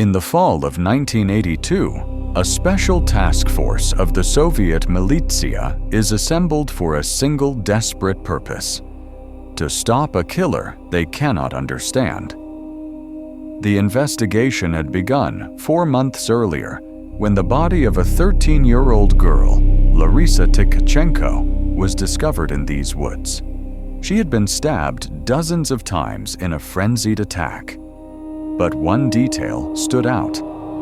In the fall of 1982, a special task force of the Soviet militia is assembled for a single desperate purpose: to stop a killer they cannot understand. The investigation had begun 4 months earlier when the body of a 13-year-old girl, Andrei Chikatilo, was discovered in these woods. She had been stabbed dozens of times in a frenzied attack. But one detail stood out,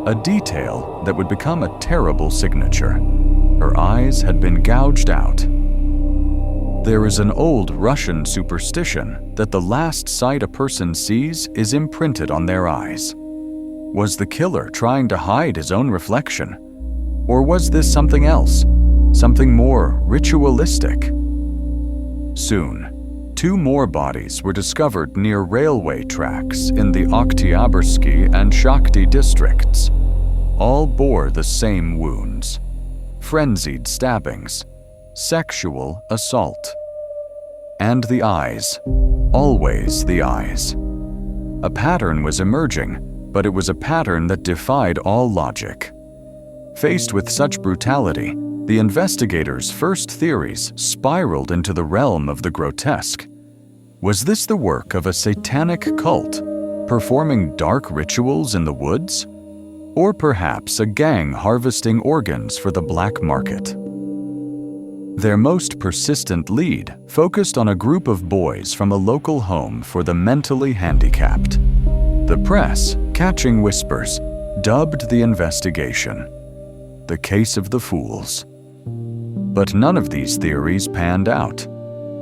a detail that would become a terrible signature. Her eyes had been gouged out. There is an old Russian superstition that the last sight a person sees is imprinted on their eyes. Was the killer trying to hide his own reflection? Or was this something else, something more ritualistic? Soon, 2 more bodies were discovered near railway tracks in the Oktyabrski and Shakhty districts. All bore the same wounds: frenzied stabbings, sexual assault. And the eyes, always the eyes. A pattern was emerging, but it was a pattern that defied all logic. Faced with such brutality, the investigators' first theories spiraled into the realm of the grotesque. Was this the work of a satanic cult, performing dark rituals in the woods? Or perhaps a gang harvesting organs for the black market? Their most persistent lead focused on a group of boys from a local home for the mentally handicapped. The press, catching whispers, dubbed the investigation the Case of the Fools. But none of these theories panned out.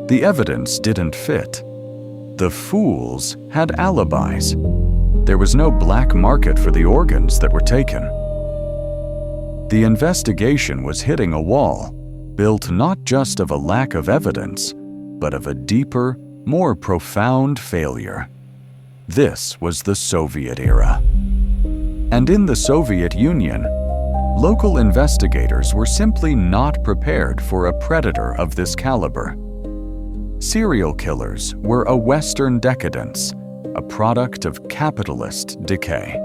The evidence didn't fit. The fools had alibis. There was no black market for the organs that were taken. The investigation was hitting a wall, built not just of a lack of evidence, but of a deeper, more profound failure. This was the Soviet era. And in the Soviet Union, local investigators were simply not prepared for a predator of this caliber. Serial killers were a Western decadence, a product of capitalist decay.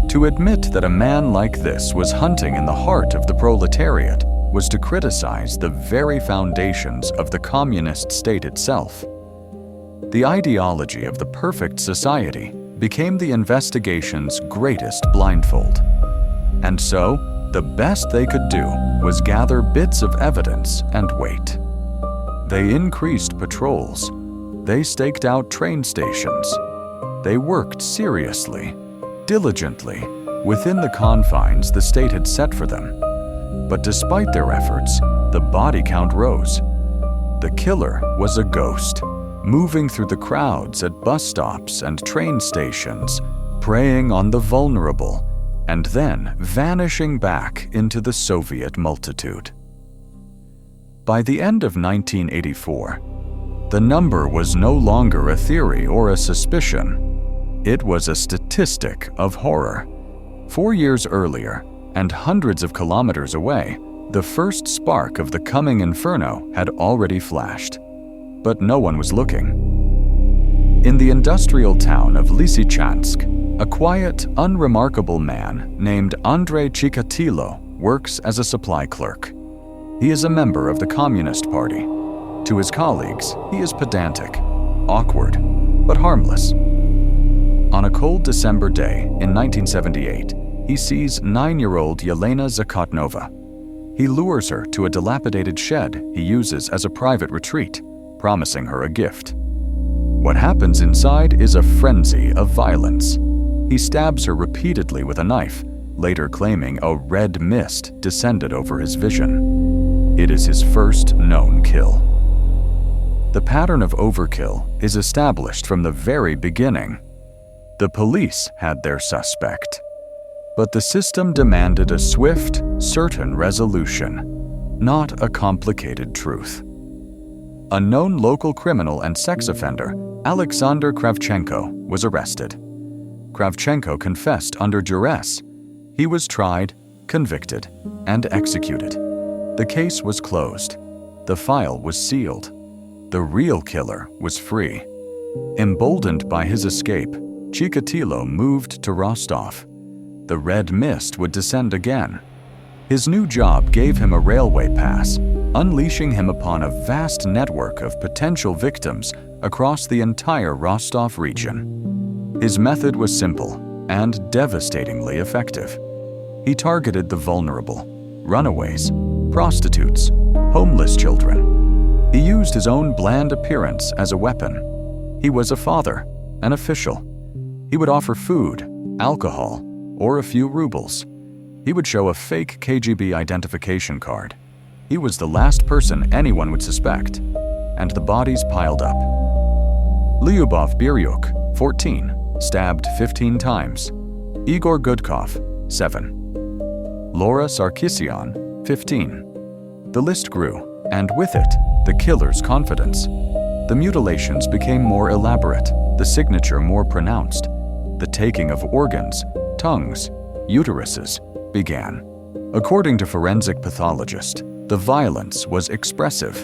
To admit that a man like this was hunting in the heart of the proletariat was to criticize the very foundations of the communist state itself. The ideology of the perfect society became the investigation's greatest blindfold. And so, the best they could do was gather bits of evidence and wait. They increased patrols. They staked out train stations. They worked seriously, diligently, within the confines the state had set for them. But despite their efforts, the body count rose. The killer was a ghost, moving through the crowds at bus stops and train stations, preying on the vulnerable, and then vanishing back into the Soviet multitude. By the end of 1984, the number was no longer a theory or a suspicion. It was a statistic of horror. 4 years earlier, and hundreds of kilometers away, the first spark of the coming inferno had already flashed. But no one was looking. In the industrial town of Lysychansk, a quiet, unremarkable man named Andrei Chikatilo works as a supply clerk. He is a member of the Communist Party. To his colleagues, he is pedantic, awkward, but harmless. On a cold December day in 1978, he sees 9-year-old Yelena Zakotnova. He lures her to a dilapidated shed he uses as a private retreat, promising her a gift. What happens inside is a frenzy of violence. He stabs her repeatedly with a knife, later claiming a red mist descended over his vision. It is his first known kill. The pattern of overkill is established from the very beginning. The police had their suspect, but the system demanded a swift, certain resolution, not a complicated truth. A known local criminal and sex offender, Alexander Kravchenko, was arrested. Kravchenko confessed under duress. He was tried, convicted, and executed. The case was closed. The file was sealed. The real killer was free. Emboldened by his escape, Chikatilo moved to Rostov. The red mist would descend again. His new job gave him a railway pass, unleashing him upon a vast network of potential victims across the entire Rostov region. His method was simple and devastatingly effective. He targeted the vulnerable, runaways, prostitutes, homeless children. He used his own bland appearance as a weapon. He was a father, an official. He would offer food, alcohol, or a few rubles. He would show a fake KGB identification card. He was the last person anyone would suspect, and the bodies piled up. Lyubov Biryuk, 14, stabbed 15 times. Igor Gudkov, 7. Laura Sarkisian, 15. The list grew, and with it, the killer's confidence. The mutilations became more elaborate, the signature more pronounced. The taking of organs, tongues, uteruses began. According to forensic pathologists, the violence was expressive.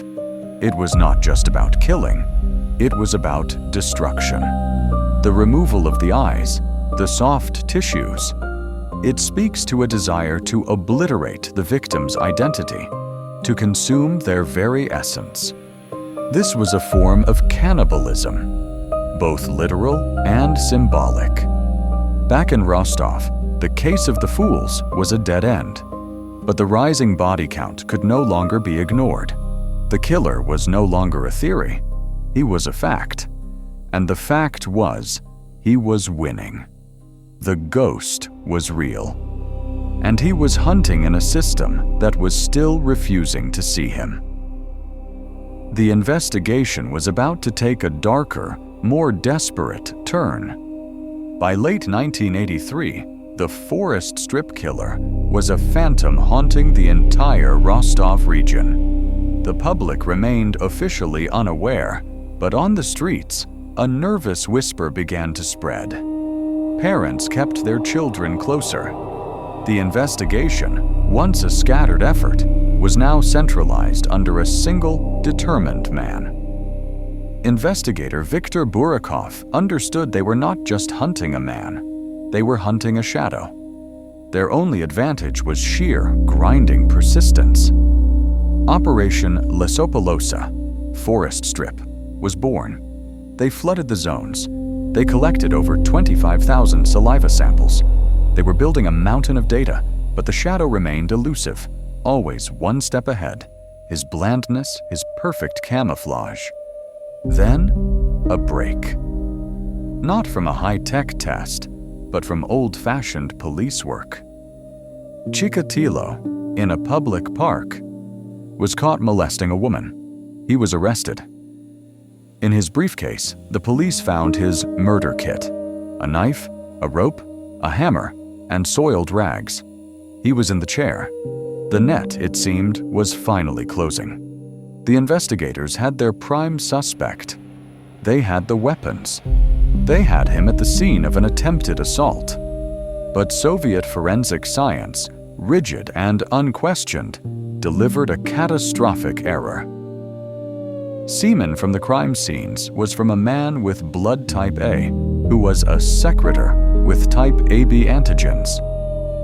It was not just about killing, it was about destruction. The removal of the eyes, the soft tissues. It speaks to a desire to obliterate the victim's identity, to consume their very essence. This was a form of cannibalism, both literal and symbolic. Back in Rostov, the case of the fools was a dead end. But the rising body count could no longer be ignored. The killer was no longer a theory. He was a fact. And the fact was, he was winning. The ghost was real. And he was hunting in a system that was still refusing to see him. The investigation was about to take a darker, more desperate turn. By late 1983, the Forest Strip Killer was a phantom haunting the entire Rostov region. The public remained officially unaware, but on the streets, a nervous whisper began to spread. Parents kept their children closer. The investigation, once a scattered effort, was now centralized under a single, determined man. Investigator Viktor Burakov understood they were not just hunting a man. They were hunting a shadow. Their only advantage was sheer, grinding persistence. Operation Lesopolosa, Forest Strip, was born. They flooded the zones. They collected over 25,000 saliva samples. They were building a mountain of data, but the shadow remained elusive, always one step ahead, his blandness, his perfect camouflage. Then, a break. Not from a high-tech test, but from old-fashioned police work. Chikatilo, in a public park, was caught molesting a woman. He was arrested. In his briefcase, the police found his murder kit: a knife, a rope, a hammer, and soiled rags. He was in the chair. The net, it seemed, was finally closing. The investigators had their prime suspect. They had the weapons. They had him at the scene of an attempted assault. But Soviet forensic science, rigid and unquestioned, delivered a catastrophic error. Semen from the crime scenes was from a man with blood type A, who was a secretor with type AB antigens.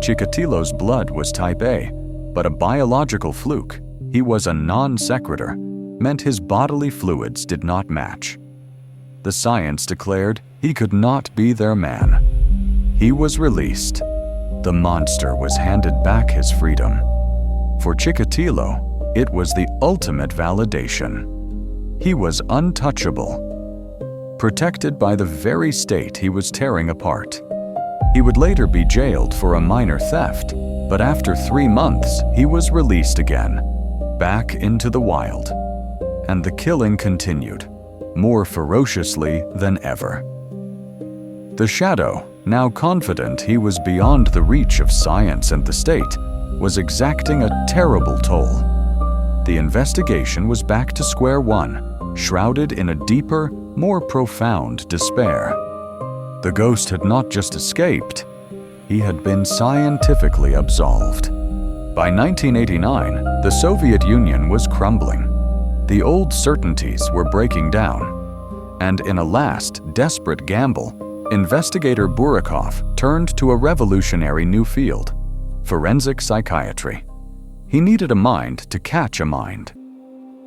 Chikatilo's blood was type A, but a biological fluke. He was a non-secretor, meant his bodily fluids did not match. The science declared he could not be their man. He was released. The monster was handed back his freedom. For Chikatilo, it was the ultimate validation. He was untouchable, protected by the very state he was tearing apart. He would later be jailed for a minor theft, but after 3 months, he was released again, back into the wild. And the killing continued, more ferociously than ever. The shadow, now confident he was beyond the reach of science and the state, was exacting a terrible toll. The investigation was back to square one, shrouded in a deeper, more profound despair. The ghost had not just escaped, he had been scientifically absolved. By 1989, the Soviet Union was crumbling. The old certainties were breaking down. And in a last, desperate gamble, investigator Burakov turned to a revolutionary new field: forensic psychiatry. He needed a mind to catch a mind.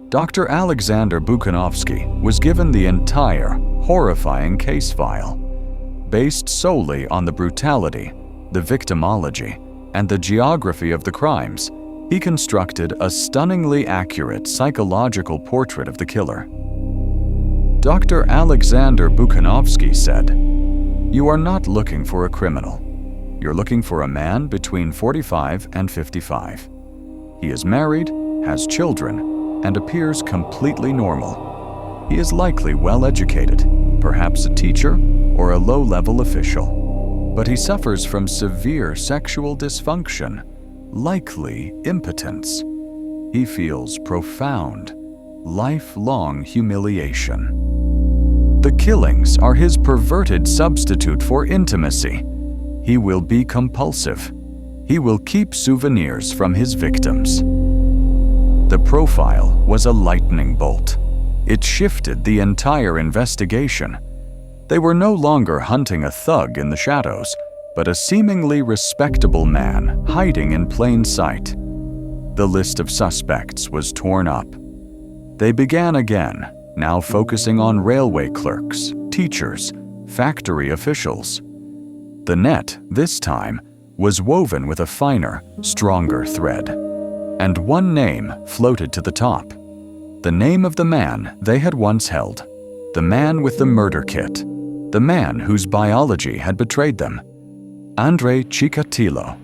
Dr. Alexander Bukhanovsky was given the entire, horrifying case file. Based solely on the brutality, the victimology, and the geography of the crimes, he constructed a stunningly accurate psychological portrait of the killer. Dr. Alexander Bukhanovsky said, "You are not looking for a criminal. You're looking for a man between 45 and 55. He is married, has children, and appears completely normal. He is likely well-educated, perhaps a teacher or a low-level official. But he suffers from severe sexual dysfunction, likely impotence. He feels profound, lifelong humiliation. The killings are his perverted substitute for intimacy. He will be compulsive. He will keep souvenirs from his victims." The profile was a lightning bolt. It shifted the entire investigation. They were no longer hunting a thug in the shadows, but a seemingly respectable man hiding in plain sight. The list of suspects was torn up. They began again, now focusing on railway clerks, teachers, factory officials. The net, this time, was woven with a finer, stronger thread. And one name floated to the top. The name of the man they had once held. The man with the murder kit. The man whose biology had betrayed them. Andrei Chikatilo.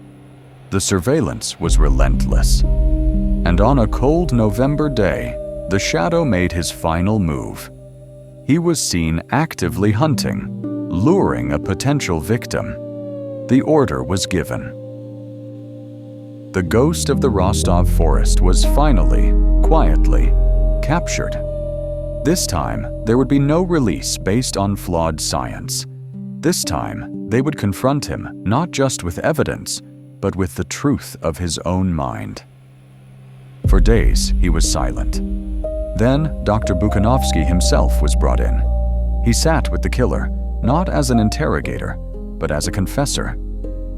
The surveillance was relentless. And on a cold November day, the shadow made his final move. He was seen actively hunting, luring a potential victim. The order was given. The ghost of the Rostov forest was finally, quietly, captured. This time, there would be no release based on flawed science. This time, they would confront him not just with evidence, but with the truth of his own mind. For days, he was silent. Then, Dr. Bukhanovsky himself was brought in. He sat with the killer, not as an interrogator, but as a confessor.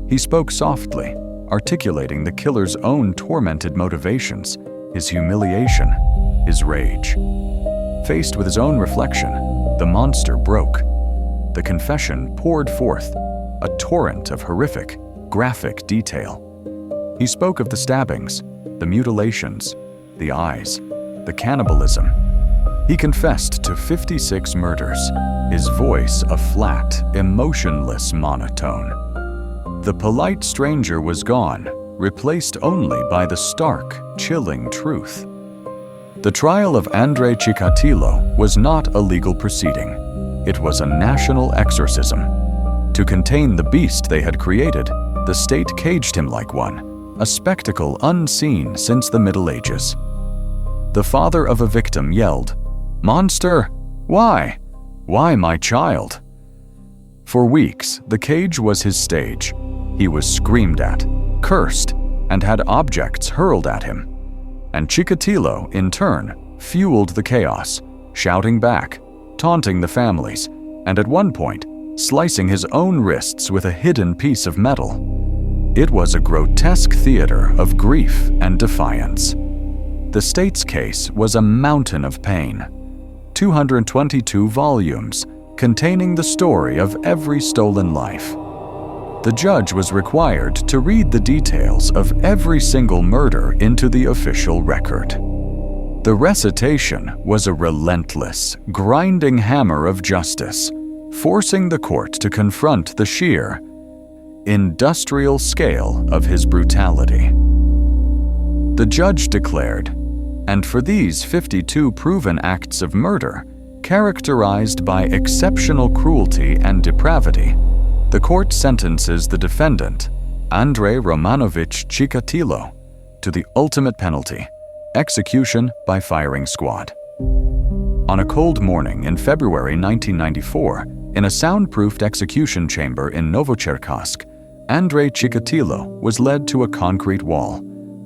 He spoke softly, articulating the killer's own tormented motivations, his humiliation, his rage. Faced with his own reflection, the monster broke. The confession poured forth, a torrent of horrific, graphic detail. He spoke of the stabbings, the mutilations, the eyes, the cannibalism. He confessed to 56 murders, his voice a flat, emotionless monotone. The polite stranger was gone, replaced only by the stark, chilling truth. The trial of Andrei Chikatilo was not a legal proceeding. It was a national exorcism. To contain the beast they had created, the state caged him like one, a spectacle unseen since the Middle Ages. The father of a victim yelled, "Monster! Why? Why my child?" For weeks, the cage was his stage. He was screamed at, cursed, and had objects hurled at him. And Chikatilo, in turn, fueled the chaos, shouting back, taunting the families, and at one point, slicing his own wrists with a hidden piece of metal. It was a grotesque theater of grief and defiance. The state's case was a mountain of pain. 222 volumes, containing the story of every stolen life. The judge was required to read the details of every single murder into the official record. The recitation was a relentless, grinding hammer of justice, forcing the court to confront the sheer, industrial scale of his brutality. The judge declared, "And for these 52 proven acts of murder, characterized by exceptional cruelty and depravity, the court sentences the defendant, Andrei Romanovich Chikatilo, to the ultimate penalty, execution by firing squad." On a cold morning in February 1994, in a soundproofed execution chamber in Novocherkassk, Andrei Chikatilo was led to a concrete wall.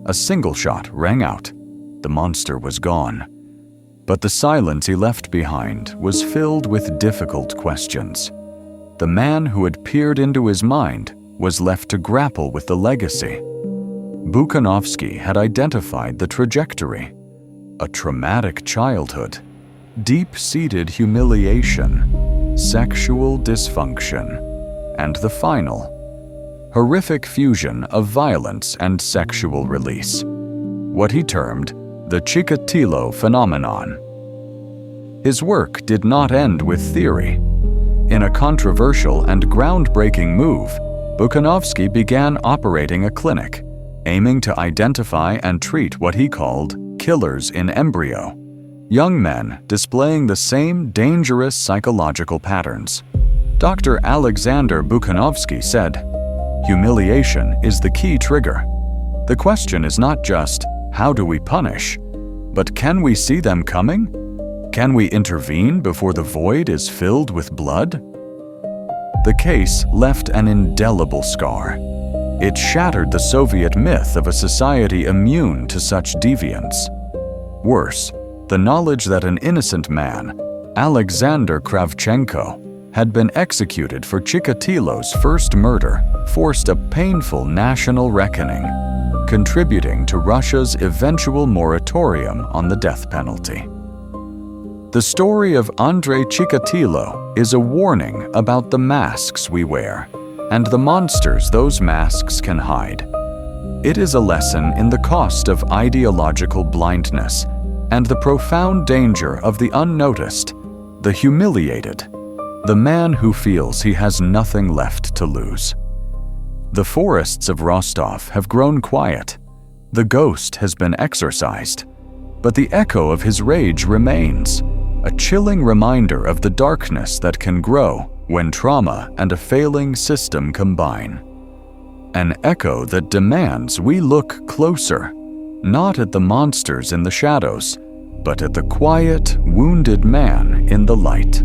A single shot rang out. The monster was gone. But the silence he left behind was filled with difficult questions. the man who had peered into his mind was left to grapple with the legacy. Buchanovsky had identified the trajectory: a traumatic childhood, deep-seated humiliation, sexual dysfunction, and the final, horrific fusion of violence and sexual release, what he termed the Chikatilo phenomenon. His work did not end with theory. In a controversial and groundbreaking move, Buchanovsky began operating a clinic, aiming to identify and treat what he called killers in embryo, young men displaying the same dangerous psychological patterns. Dr. Alexander Buchanovsky said, "Humiliation is the key trigger. The question is not just, how do we punish? But can we see them coming? Can we intervene before the void is filled with blood?" The case left an indelible scar. It shattered the Soviet myth of a society immune to such deviance. Worse, the knowledge that an innocent man, Alexander Kravchenko, had been executed for Chikatilo's first murder forced a painful national reckoning, contributing to Russia's eventual moratorium on the death penalty. The story of Andrei Chikatilo is a warning about the masks we wear and the monsters those masks can hide. It is a lesson in the cost of ideological blindness and the profound danger of the unnoticed, the humiliated, the man who feels he has nothing left to lose. The forests of Rostov have grown quiet. The ghost has been exorcised, but the echo of his rage remains, a chilling reminder of the darkness that can grow when trauma and a failing system combine. An echo that demands we look closer, not at the monsters in the shadows, but at the quiet, wounded man in the light.